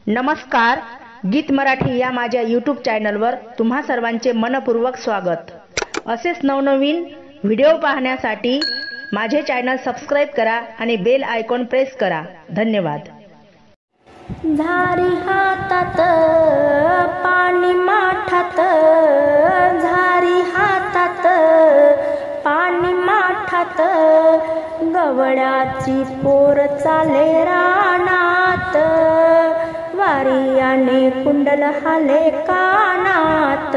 नमस्कार, गीत मराठी या माझ्या यूट्यूब चॅनलवर तुम्हा सर्वांचे मनपूर्वक स्वागत। असेच नवनवीन व्हिडिओ पाहण्यासाठी माझे चॅनल सबस्क्राइब करा आणि बेल आयकॉन प्रेस करा। धन्यवाद। झारी हातात पाणी माठात, झारी हातात पाणी माठात, गवळ्याची पोर चाले रानात, वारियाने कुंडल हाले कानात,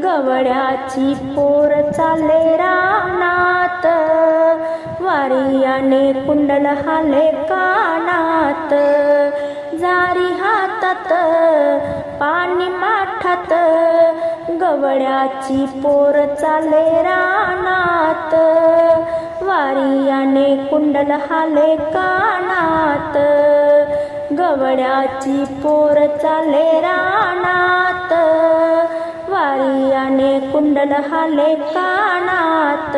गवळ्याची पोर चाले रानात, वारियाने कुंडल हाले कानात, झारी हातात पाणी माठात, गवळ्याची पोर चाले रानात, वारियाने कुंडल हाले कानात, गवळ्याची पोर चाले रानात, वारियाने कुंडल हाले कानात,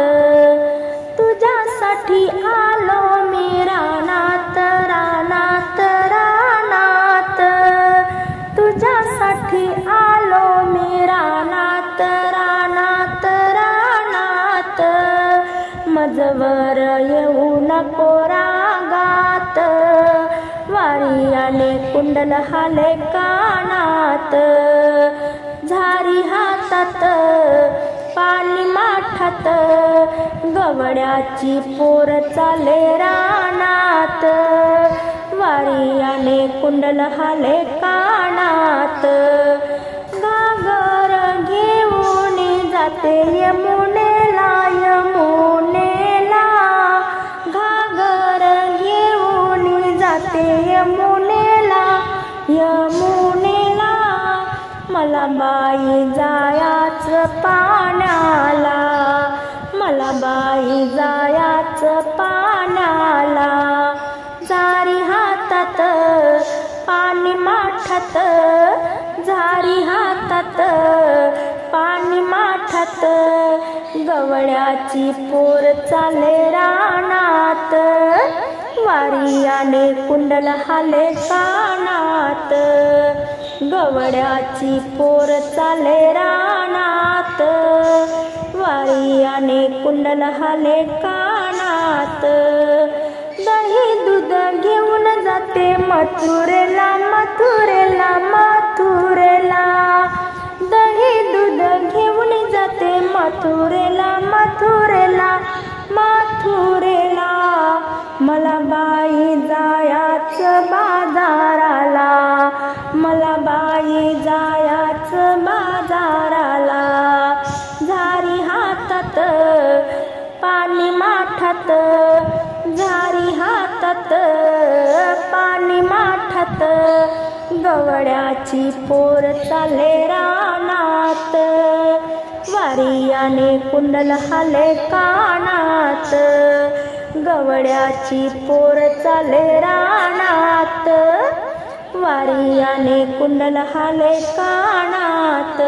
तुझ्यासाठी आलो मी रानात, रानात, रानात, तुझ्यासाठी आलो मी रानात, रानात, रानात, मजवर येऊ नको रागात, वारियाने कुंडल हाले कानात, झारी हातात पाणी माठात, गवळ्याची पोर चाले रानात, वारियाने कुंडल हाले कानात, घागर घेऊन जाते यमुनेला, यमुनेला, घागर घेऊन जाते यमुनेला, यमुनेला, मला बाई जायाच पाण्याला, मला बाई जायाच पाण्याला, झारी हातात पाणी माठात, झारी हातात पाणी माठात, गवळ्याची पोर चाले रानात, वारियाने कुंडल हाले कानात, गवळ्याची पोर चाले रानात, वारियाने कुंडल हाले कानात, दही दूध घेऊन जाते मथुरेला, मथुरेला, मथुरेला, दही दूध घेऊन जाते मथुरेला, मथुरेला, मथुरेला, मला बाई जायाच बाजाराला, मला बाई जायाच बाजाराला, झारी हातात पाणी माठात, झारी हातात पाणी माठात, गवळ्याची पोर चाले रानात, वारियाने कुंडल हाले कानात, गवळ्याची पोर चाले रानात, वारियाने कुंडल हाले कानात।